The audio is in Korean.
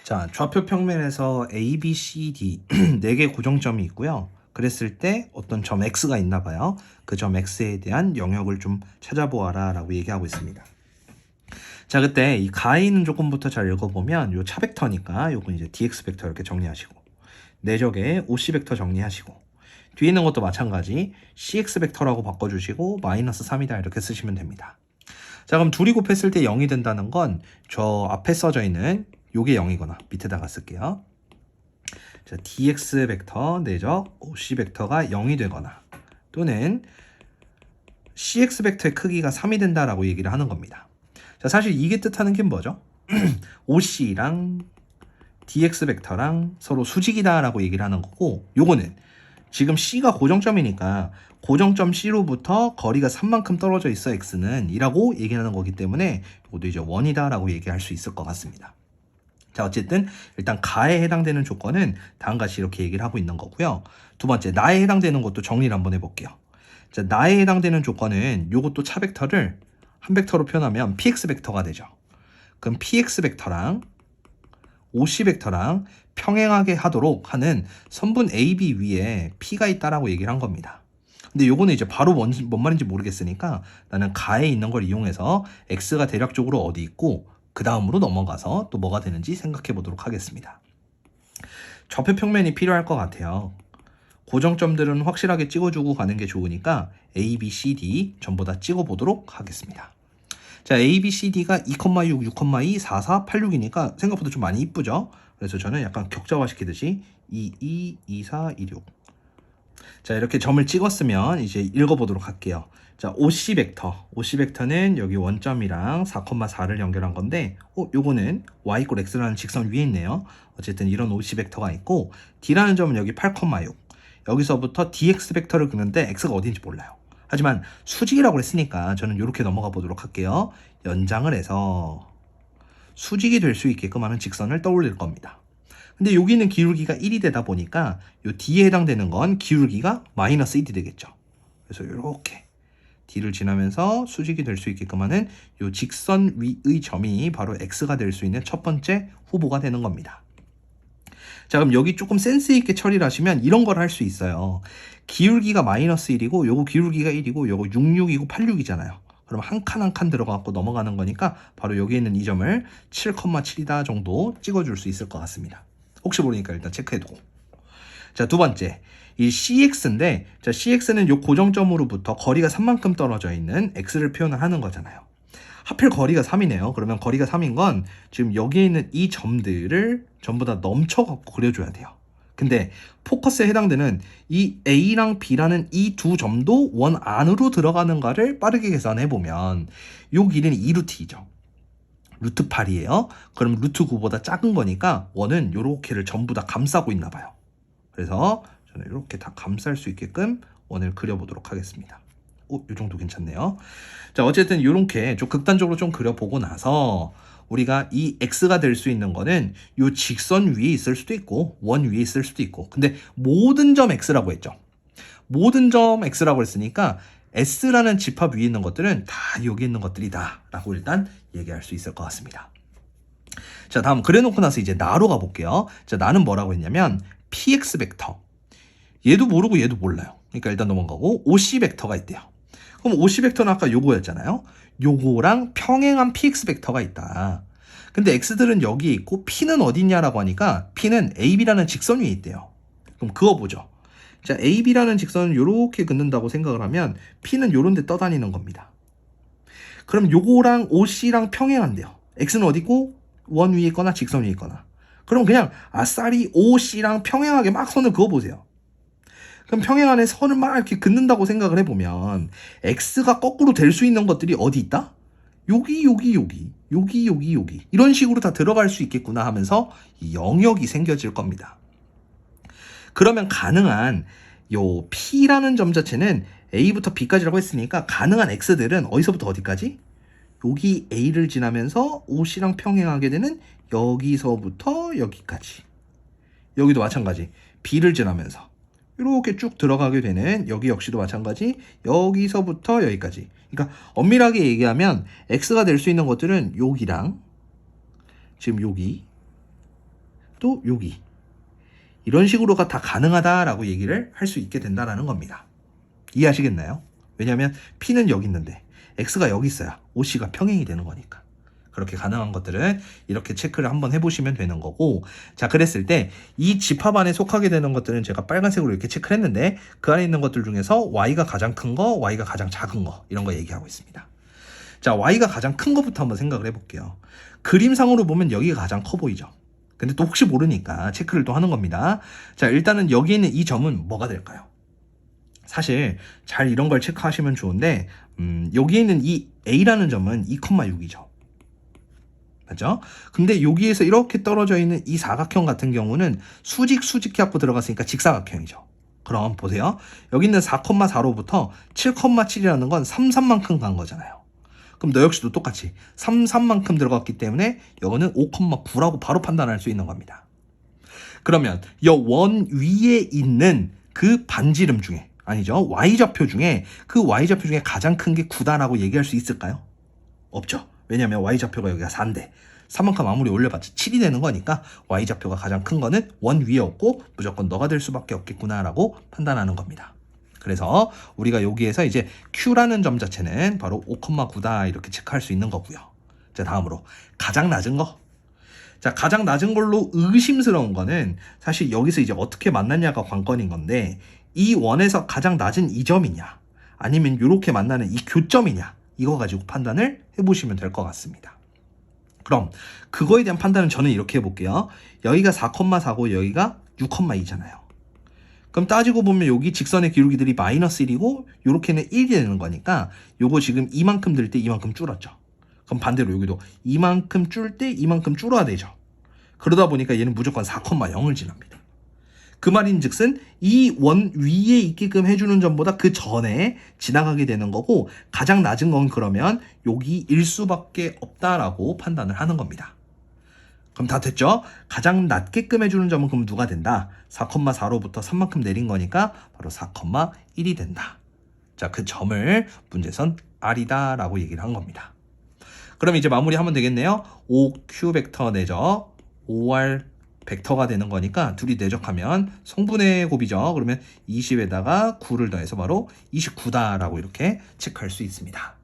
자, 좌표 평면에서 A, B, C, D 4개 고정점이 있고요. 그랬을 때 어떤 점 X가 있나 봐요. 그 점 X에 대한 영역을 좀 찾아보아라 라고 얘기하고 있습니다. 자, 그때 이 가에 있는 조건부터 잘 읽어보면 요 차벡터니까 요건 이제 DX 벡터 이렇게 정리하시고, 내적에 OC 벡터 정리하시고, 뒤에 있는 것도 마찬가지 CX 벡터라고 바꿔주시고 마이너스 3이다 이렇게 쓰시면 됩니다. 자, 그럼 둘이 곱했을 때 0이 된다는 건 저 앞에 써져 있는 요게 0이거나 밑에다가 쓸게요. 자, dx 벡터 내적 OC 벡터가 0이 되거나 또는 cx 벡터의 크기가 3이 된다라고 얘기를 하는 겁니다. 자, 사실 이게 뜻하는 게 뭐죠? OC랑 dx 벡터랑 서로 수직이다라고 얘기를 하는 거고, 요거는 지금 C가 고정점이니까 고정점 C로부터 거리가 3만큼 떨어져 있어 X는 이라고 얘기하는 거기 때문에 이것도 이제 1이다 라고 얘기할 수 있을 것 같습니다. 자, 어쨌든 일단 가에 해당되는 조건은 다음과 같이 이렇게 얘기를 하고 있는 거고요. 두 번째, 나에 해당되는 것도 정리를 한번 해볼게요. 자, 나에 해당되는 조건은 요것도 차 벡터를 한 벡터로 표현하면 px 벡터가 되죠. 그럼 px 벡터랑 OC 벡터랑 평행하게 하도록 하는 선분 AB 위에 P가 있다라고 얘기를 한 겁니다. 근데 요거는 이제 바로 뭔 말인지 모르겠으니까 나는 가에 있는 걸 이용해서 X가 대략적으로 어디 있고 그 다음으로 넘어가서 또 뭐가 되는지 생각해 보도록 하겠습니다. 좌표 평면이 필요할 것 같아요. 고정점들은 확실하게 찍어주고 가는 게 좋으니까 A, B, C, D 전부 다 찍어보도록 하겠습니다. 자, A, B, C, D가 2,6, 6,2, 4, 4, 8, 6이니까 생각보다 좀 많이 이쁘죠? 그래서 저는 약간 격자화 시키듯이 2, 2, 2, 4, 2, 6. 자, 이렇게 점을 찍었으면 이제 읽어보도록 할게요. 자, OC 벡터. OC 벡터는 여기 원점이랑 4,4를 연결한 건데, 요거는 y = x라는 직선 위에 있네요. 어쨌든 이런 OC 벡터가 있고, D라는 점은 여기 8,6. 여기서부터 DX 벡터를 그는데 x가 어디인지 몰라요. 하지만 수직이라고 했으니까 저는 이렇게 넘어가 보도록 할게요. 연장을 해서 수직이 될 수 있게끔 하는 직선을 떠올릴 겁니다. 근데 여기는 기울기가 1이 되다 보니까 요 D에 해당되는 건 기울기가 마이너스 1이 되겠죠. 그래서 이렇게 D를 지나면서 수직이 될 수 있게끔 하는 요 직선 위의 점이 바로 X가 될 수 있는 첫 번째 후보가 되는 겁니다. 자, 그럼 여기 조금 센스 있게 처리를 하시면 이런 걸 할 수 있어요. 기울기가 마이너스 1이고 요거 기울기가 1이고 요거 66이고 86이잖아요. 그럼 한 칸 한 칸 들어가고 넘어가는 거니까 바로 여기 있는 이 점을 7,7이다 정도 찍어줄 수 있을 것 같습니다. 혹시 모르니까 일단 체크해두고. 자, 두 번째, 이 CX인데, 자, CX는 요 고정점으로부터 거리가 3만큼 떨어져 있는 X를 표현을 하는 거잖아요. 하필 거리가 3이네요. 그러면 거리가 3인 건 지금 여기에 있는 이 점들을 전부 다 넘쳐갖고 그려줘야 돼요. 근데 포커스에 해당되는 이 A랑 B라는 이 두 점도 원 안으로 들어가는가를 빠르게 계산해보면 요 길이는 2루트이죠. 루트 8이에요. 그럼 루트 9보다 작은 거니까 원은 요렇게를 전부 다 감싸고 있나 봐요. 그래서 저는 이렇게 다 감쌀 수 있게끔 원을 그려보도록 하겠습니다. 요 정도 괜찮네요. 자, 어쨌든 이렇게 좀 극단적으로 좀 그려보고 나서 우리가 이 X가 될 수 있는 거는 요 직선 위에 있을 수도 있고 원 위에 있을 수도 있고, 근데 모든 점 X라고 했죠. 모든 점 X라고 했으니까 S라는 집합 위에 있는 것들은 다 여기 있는 것들이다 라고 일단 얘기할 수 있을 것 같습니다. 자, 다음 그래놓고 나서 이제 나로 가볼게요. 자, 나는 뭐라고 했냐면 PX 벡터, 얘도 모르고 얘도 몰라요. 그러니까 일단 넘어가고 OC 벡터가 있대요. 그럼 OC 벡터는 아까 요거였잖아요. 요거랑 평행한 PX 벡터가 있다. 근데 X들은 여기에 있고 P는 어디 있냐라고 하니까 P는 AB라는 직선 위에 있대요. 그럼 그어보죠. 자, AB라는 직선을 요렇게 긋는다고 생각을 하면 P는 요런 데 떠다니는 겁니다. 그럼 요거랑 OC랑 평행한대요. X는 어디 있고 원 위에 있거나 직선 위에 있거나. 그럼 그냥 아싸리 OC랑 평행하게 막 선을 그어보세요. 그럼 평행 안에 선을 막 이렇게 긋는다고 생각을 해보면 X가 거꾸로 될 수 있는 것들이 어디 있다? 여기 이런 식으로 다 들어갈 수 있겠구나 하면서 이 영역이 생겨질 겁니다. 그러면 가능한 요 P라는 점 자체는 A부터 B까지라고 했으니까 가능한 X들은 어디서부터 어디까지? 여기 A를 지나면서 OC랑 평행하게 되는 여기서부터 여기까지. 여기도 마찬가지. B를 지나면서 이렇게 쭉 들어가게 되는 여기 역시도 마찬가지. 여기서부터 여기까지. 그러니까 엄밀하게 얘기하면 X가 될 수 있는 것들은 여기랑 지금 여기 또 여기 이런 식으로가 다 가능하다라고 얘기를 할 수 있게 된다는 겁니다. 이해하시겠나요? 왜냐하면 P는 여기 있는데 X가 여기 있어야 OC가 평행이 되는 거니까. 그렇게 가능한 것들은 이렇게 체크를 한번 해보시면 되는 거고, 자, 그랬을 때 이 집합 안에 속하게 되는 것들은 제가 빨간색으로 이렇게 체크를 했는데 그 안에 있는 것들 중에서 Y가 가장 큰 거, Y가 가장 작은 거 이런 거 얘기하고 있습니다. 자, Y가 가장 큰 것부터 한번 생각을 해볼게요. 그림상으로 보면 여기가 가장 커 보이죠. 근데 또 혹시 모르니까 체크를 또 하는 겁니다. 자, 일단은 여기 있는 이 점은 뭐가 될까요? 사실 잘 이런 걸 체크하시면 좋은데 여기 있는 이 A라는 점은 2,6이죠. 맞죠? 근데 여기에서 이렇게 떨어져 있는 이 사각형 같은 경우는 수직해갖고 들어갔으니까 직사각형이죠. 그럼 보세요. 여기 있는 4,4로부터 7,7이라는 건 33만큼 간 거잖아요. 그럼 너 역시도 똑같이 33만큼 들어갔기 때문에 이거는 5,9라고 바로 판단할 수 있는 겁니다. 그러면 이 원 위에 있는 그 반지름 중에, 아니죠, Y좌표 중에 그 Y좌표 중에 가장 큰 게 9다라고 얘기할 수 있을까요? 없죠. 왜냐면 Y좌표가 여기가 4인데 3만큼 아무리 올려봤자 7이 되는 거니까 Y좌표가 가장 큰 거는 원 위에 없고 무조건 너가 될 수밖에 없겠구나라고 판단하는 겁니다. 그래서 우리가 여기에서 이제 Q라는 점 자체는 바로 5,9다 이렇게 체크할 수 있는 거고요. 자, 다음으로 가장 낮은 거. 자, 가장 낮은 걸로 의심스러운 거는 사실 여기서 이제 어떻게 만났냐가 관건인 건데, 이 원에서 가장 낮은 이 점이냐 아니면 이렇게 만나는 이 교점이냐, 이거 가지고 판단을 해보시면 될 것 같습니다. 그럼 그거에 대한 판단은 저는 이렇게 해볼게요. 여기가 4,4고 여기가 6,2잖아요. 그럼 따지고 보면 여기 직선의 기울기들이 마이너스 1이고 요렇게는 1이 되는 거니까 요거 지금 이만큼 들 때 이만큼 줄었죠. 그럼 반대로 여기도 이만큼 줄 때 이만큼 줄어야 되죠. 그러다 보니까 얘는 무조건 4,0을 지납니다. 그 말인즉슨 이 원 위에 있게끔 해주는 점보다 그 전에 지나가게 되는 거고, 가장 낮은 건 그러면 여기일 수밖에 없다라고 판단을 하는 겁니다. 그럼 다 됐죠? 가장 낮게끔 해주는 점은 그럼 누가 된다? 4,4로부터 3만큼 내린 거니까 바로 4,1이 된다. 자, 그 점을 문제선 R이다 라고 얘기를 한 겁니다. 그럼 이제 마무리하면 되겠네요. 5Q 벡터 내적 5R 벡터가 되는 거니까 둘이 내적하면 성분의 곱이죠. 그러면 20에다가 9를 더해서 바로 29다라고 이렇게 체크할 수 있습니다.